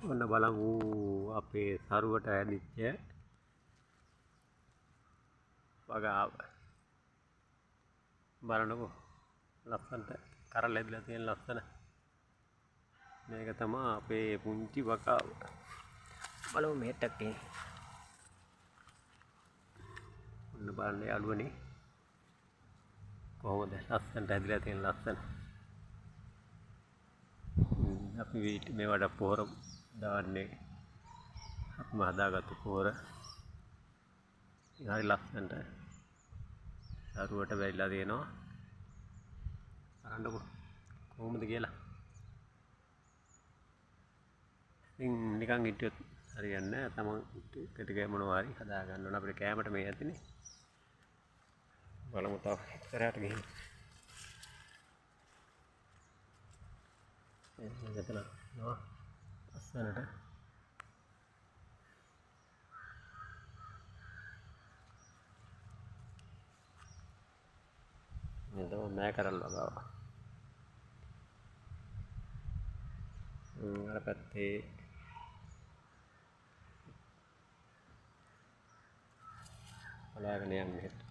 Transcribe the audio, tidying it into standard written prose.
ඔන්න බලමු අපේ සරුවට ඇදිච්ච වගාව. බලන්නකෝ ලස්සනට කරල් ඇදලා තියෙන ලස්සන. මේක තමයි අපේ පුංචි වගාව. බලමු මෙහෙට තියෙන. ඔන්න බලන්න යාළුවනේ. කොහොමද ලස්සනට ඇදලා තියෙන ලස්සන. අපි මේවට පොහොර දාන්නේ අපිම හදාගත්තු පොහොර. හරි ලස්සනට දරුවට බැරිලා තියෙනවා. බලන්නකෝ කොහොමද කියලා. ඉතින් නිකන් හිටියොත් හරියන්නේ නැහැ. තමන් ටික මොනවා හරි හදා ගන්න ඕන. අපිට කැමරට මේ ඇතිනේ. බලමු තව ඉස්සරහට ගිහින්. එතන නෝ ලස්සනට මේ තමයි මෑ කරල් වගාව. අර පැත්තේ බලාගෙන යන්න හෙට.